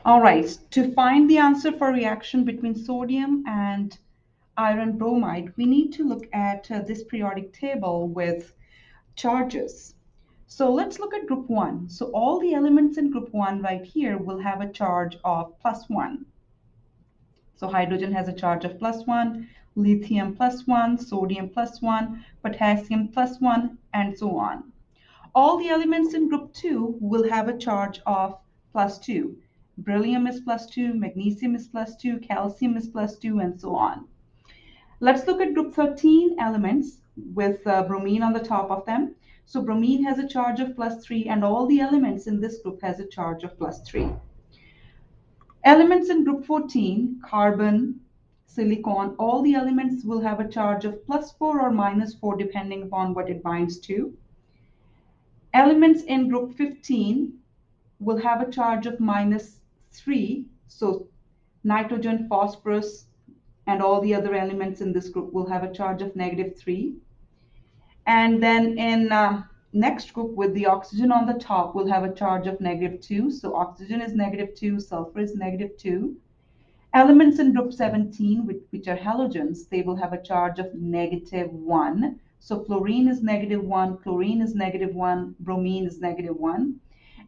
All right, to find the answer for reaction between sodium and iron bromide, we need to look at this periodic table with charges. So let's look at group 1. So all the elements in group 1 right here will have a charge of +1. So hydrogen has a charge of +1, lithium +1, sodium +1, potassium +1, and so on. All the elements in group 2 will have a charge of +2. Beryllium is +2, magnesium is +2, calcium is +2, and so on. Let's look at group 13 elements with bromine on the top of them. So bromine has a charge of +3, and all the elements in this group has a charge of +3. Elements in group 14, carbon, silicon, all the elements will have a charge of +4 or -4 depending upon what it binds to. Elements in group 15 will have a charge of -3. So nitrogen, phosphorus, and all the other elements in this group will have a charge of -3. And then in next group with the oxygen on the top will have a charge of -2. So oxygen is -2, sulfur is -2. Elements in group 17, which are halogens, they will have a charge of -1. So fluorine is -1, chlorine is -1, bromine is -1.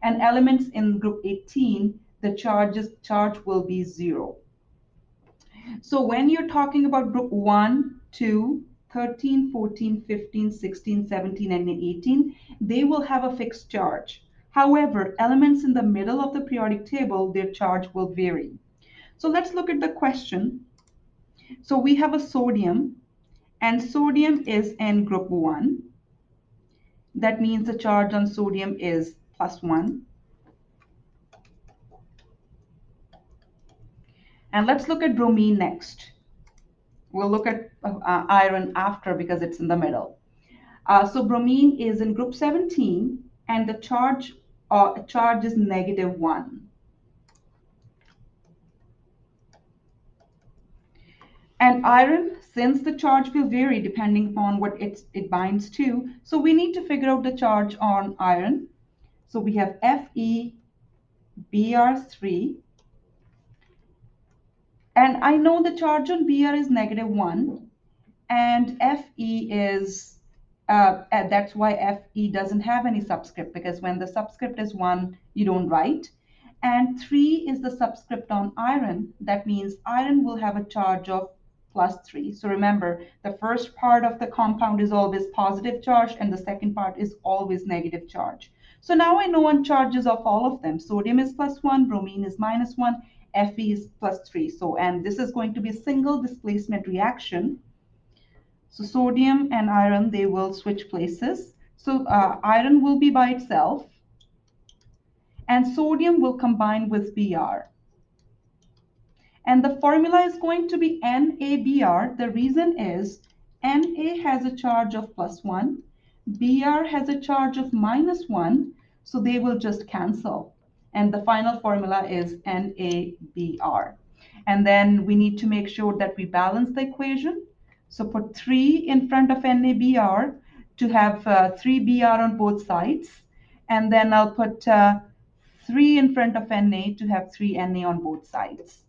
And elements in group 18, the charge will be 0. So when you're talking about group 1, 2, 13, 14, 15, 16, 17, and 18, they will have a fixed charge. However, elements in the middle of the periodic table, their charge will vary. So let's look at the question. So we have a sodium, and sodium is in group 1. That means the charge on sodium is +1. And let's look at bromine next. We'll look at iron after because it's in the middle. So bromine is in group 17, and the charge is -1. And iron, since the charge will vary depending upon what it binds to, so we need to figure out the charge on iron. So we have FeBr3, and I know the charge on Br is -1, and Fe is that's why Fe doesn't have any subscript, because when the subscript is 1, you don't write. And 3 is the subscript on iron. That means iron will have a charge of +3. So remember, the first part of the compound is always positive charge, and the second part is always negative charge. So now I know on charges of all of them. Sodium is +1, bromine is -1, Fe is +3. So, and this is going to be a single displacement reaction. So sodium and iron, they will switch places. So iron will be by itself, and sodium will combine with Br. And the formula is going to be NaBr. The reason is Na has a charge of +1, Br has a charge of -1, so they will just cancel. And the final formula is NaBr. And then we need to make sure that we balance the equation. So put 3 in front of NaBr to have 3Br on both sides. And then I'll put 3 in front of Na to have 3Na on both sides.